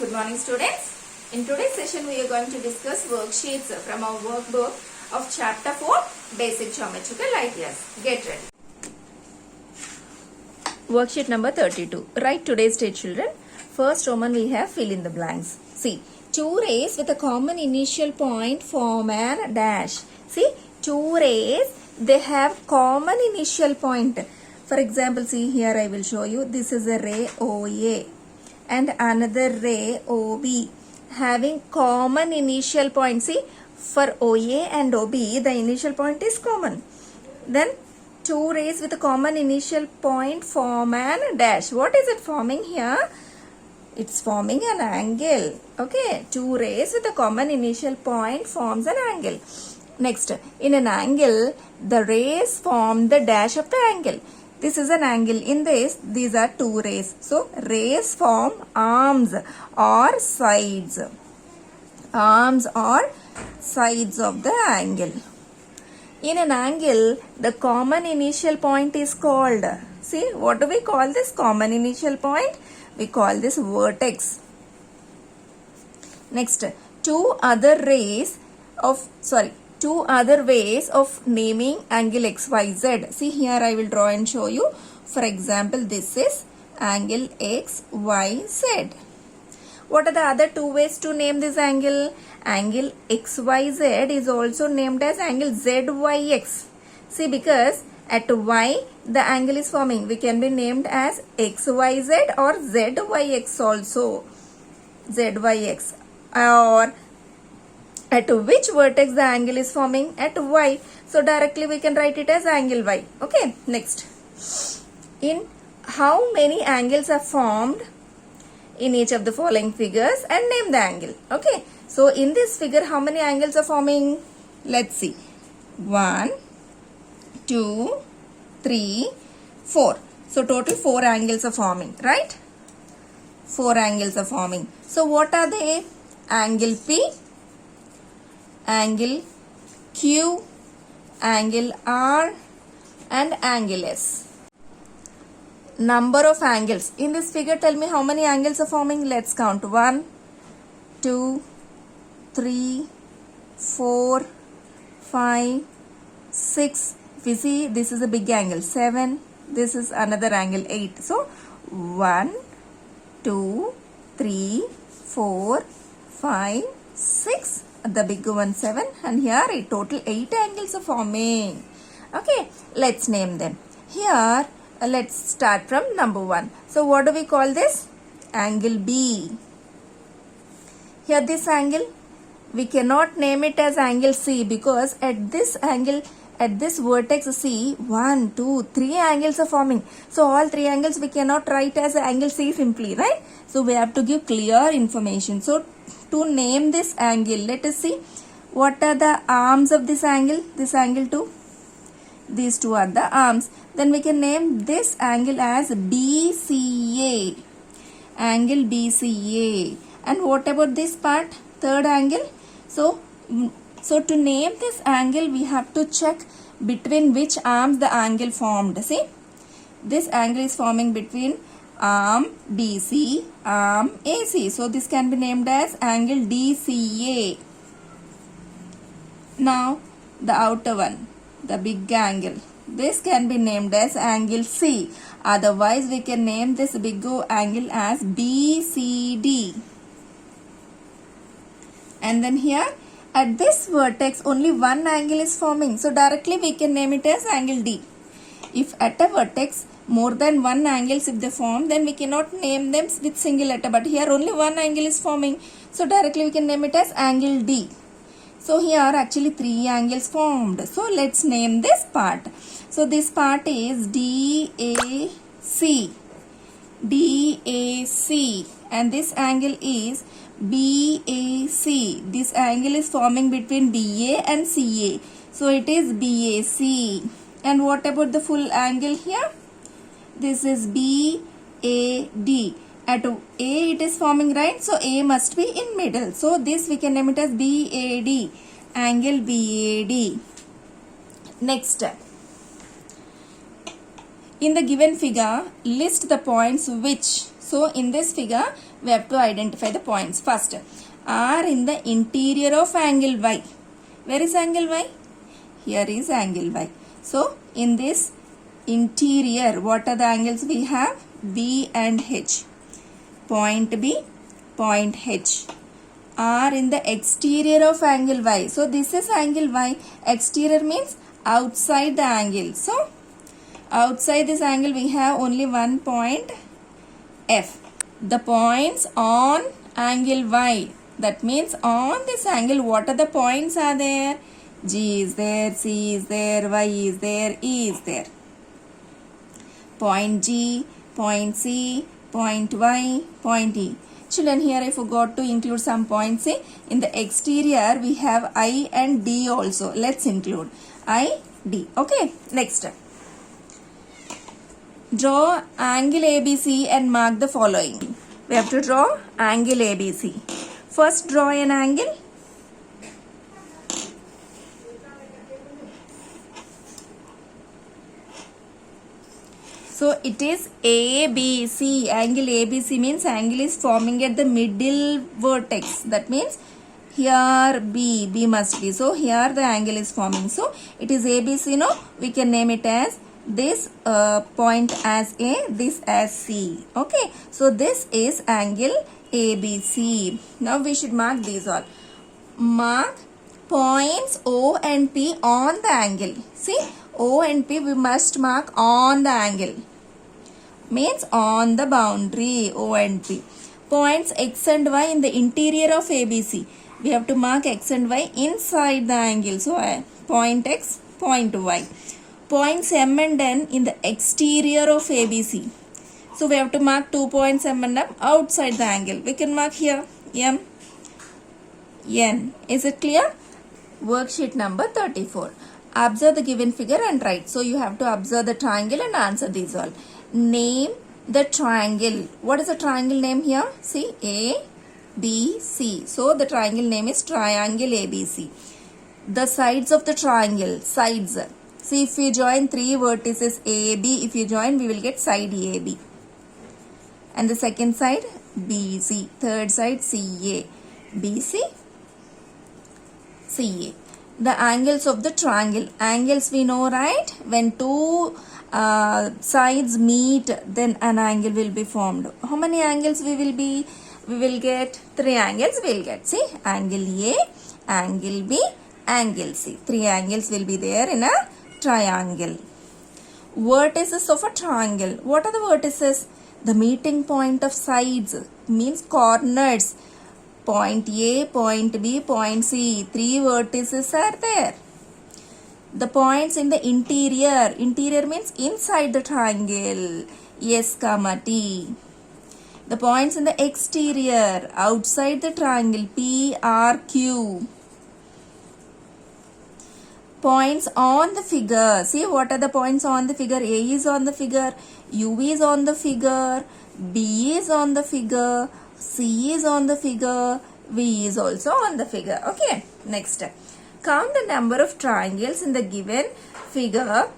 Good morning, students. In today's session, we are going to discuss worksheets from our workbook of Chapter 4, Basic Geometrical Ideas. Get ready. Worksheet number 32. Write today's date, children. First Roman, we have fill in the blanks. See, two rays with a common initial point form an dash. See, two rays, they have common initial point. For example, see here I will show you. This is a ray OA and another ray OB having common initial point. See, for OA and OB, the initial point is common. Then two rays with a common initial point form an dash. What is it forming here? It's forming an angle. Okay, two rays with a common initial point forms an angle. Next, in an angle, the rays form the dash of the angle. This is an angle. In this, these are two rays. So, rays form arms or sides. Arms or sides of the angle. In an angle, the common initial point is called. See, what do we call this common initial point? We call this vertex. Next, two other ways of naming angle XYZ. See here I will draw and show you. For example, this is angle XYZ. What are the other two ways to name this angle? Angle XYZ is also named as angle ZYX. See, because at Y the angle is forming, we can be named as XYZ or ZYX also. ZYX. Or at which vertex the angle is forming? At Y. So directly we can write it as angle Y. Okay. Next. In how many angles are formed in each of the following figures and name the angle. Okay. So in this figure, how many angles are forming? Let's see. 1, 2, 3, 4. So total 4 angles are forming. Right? 4 angles are forming. So what are they? Angle P, angle Q, angle R and angle S. Number of angles. In this figure, tell me how many angles are forming. Let's count. 1, 2, 3, 4, 5, 6. If you see, this is a big angle. 7. This is another angle. 8. So, 1, 2, 3, 4, 5, 6. The big one 7 and here a total 8 angles are forming. Okay, let's name them. Here, let's start from number 1. So, what do we call this? Angle B. Here this angle, we cannot name it as angle C because at this angle, at this vertex C, 1, 2, 3 angles are forming. So, all 3 angles we cannot write as angle C simply, right? So, we have to give clear information. So, to name this angle, let us see what are the arms of this angle 2. These two are the arms. Then we can name this angle as BCA. Angle BCA. And what about this part? Third angle. So to name this angle, we have to check between which arms the angle formed. See, this angle is forming between arm BC, arm AC. So this can be named as angle DCA. Now the outer one, the big angle. This can be named as angle C. Otherwise we can name this big angle as BCD. And then here at this vertex only one angle is forming. So directly we can name it as angle D. If at a vertex more than one angles if they form, then we cannot name them with single letter. But here only one angle is forming. So directly we can name it as angle D. So here actually 3 angles formed. So let's name this part. So this part is DAC. DAC. And this angle is BAC. This angle is forming between BA and CA. So it is BAC. And what about the full angle here? This is BAD. At A it is forming, right? So A must be in middle. So this we can name it as BAD. Angle BAD. Next. In the given figure, list the points which. So in this figure, we have to identify the points. First, are in the interior of angle Y. Where is angle Y? Here is angle Y. So, in this interior, what are the angles we have? B and H. Point B, point H. Are in the exterior of angle Y. So, this is angle Y. Exterior means outside the angle. So, outside this angle we have only one point F. The points on angle Y. That means on this angle, what are the points are there? G is there, C is there, Y is there, E is there. Point G, point C, point Y, point E. Children, here I forgot to include some points. See, in the exterior we have I and D also. Let's include I, D. Okay, next. Draw angle ABC and mark the following. We have to draw angle ABC. First, draw an angle. So, it is ABC. Angle ABC means angle is forming at the middle vertex. That means here B must be. So, here the angle is forming. So, it is ABC. No, we can name it as this point as A, this as C. Okay. So, this is angle ABC. Now, we should mark these all. Mark points O and P on the angle. See, O and P we must mark on the angle. Means on the boundary O and P. Points X and Y in the interior of ABC. We have to mark X and Y inside the angle. So, point X, point Y. Points M and N in the exterior of ABC. So, we have to mark 2 points M and M outside the angle. We can mark here M, N. Is it clear? Worksheet number 34. Observe the given figure and write. So, you have to observe the triangle and answer these all. Name the triangle. What is the triangle name here? See, A, B, C. So, the triangle name is triangle ABC. The sides of the triangle. Sides. See, if we join 3 vertices AB, if you join, we will get side AB. And the second side, BC. Third side, CA. BC, CA. The angles of the triangle. Angles we know, right? When two sides meet, then an angle will be formed. How many angles we will be? We will get 3 angles we will get. See, angle A, angle B, angle C. 3 angles will be there in a triangle. Vertices of a triangle. What are the vertices? The meeting point of sides means corners. Point A, point B, point C. 3 vertices are there. The points in the interior. Interior means inside the triangle. S, T. The points in the exterior. Outside the triangle. P, R, Q. Points on the figure. See, what are the points on the figure? A is on the figure. U is on the figure. B is on the figure. C is on the figure. V is also on the figure. Okay. Next. Count the number of triangles in the given figure.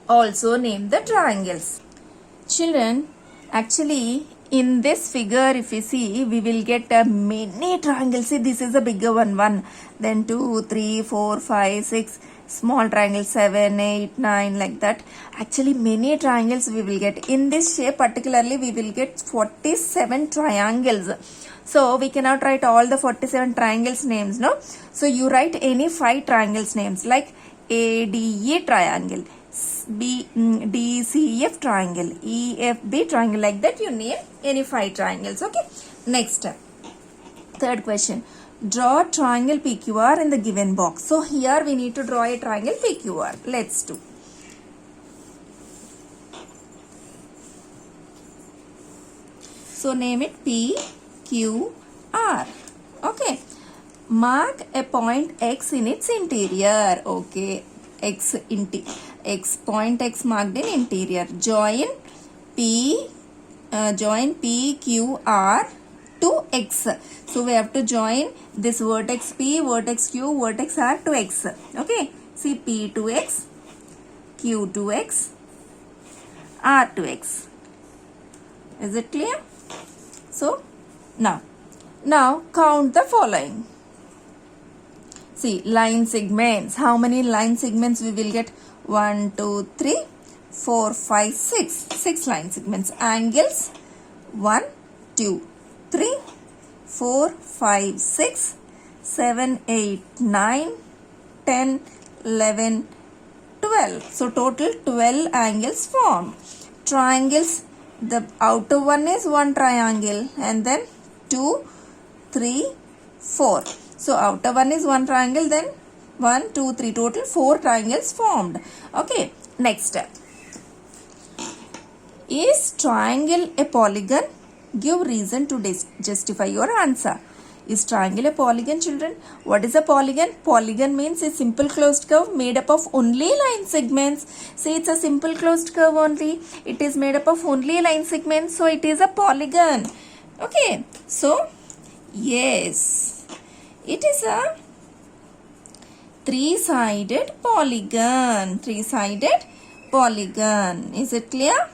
Also name the triangles. Children, actually in this figure if you see, we will get many triangles. See, this is a bigger one. 1, then 2, 3, 4, 5, 6. Small triangle 7, 8, 9 like that. Actually many triangles we will get. In this shape particularly we will get 47 triangles. So we cannot write all the 47 triangles names, no? So you write any 5 triangles names like ADE triangle, DCF triangle, EFB triangle, like that you name any 5 triangles. Okay. Next, third question. Draw triangle PQR in the given box. So here we need to draw a triangle PQR. Let's do. So name it PQR. Okay. Mark a point X in its interior. Okay. X point X marked in interior. Join PQR to X. So we have to join this vertex P, vertex Q, vertex R to X. Okay. See, P to X, Q to X, R to X. Is it clear? So Now count the following. See, line segments. How many line segments we will get? 1, 2, 3, 4, 5, 6. 6 line segments. Angles 1, 2, 3, 4, 5, 6, 7, 8, 9, 10, 11, 12. So total 12 angles formed. Triangles, the outer one is one triangle and then 2, 3, 4. So outer one is one triangle, then 1, 2, 3, total 4 triangles formed. Okay, next. Is triangle a polygon? Give reason to justify your answer. Is triangle a polygon, children? What is a polygon? Polygon means a simple closed curve made up of only line segments. See, it's a simple closed curve only. It is made up of only line segments, so it is a polygon. Okay, so yes, it is a three-sided polygon. Three-sided polygon. Is it clear?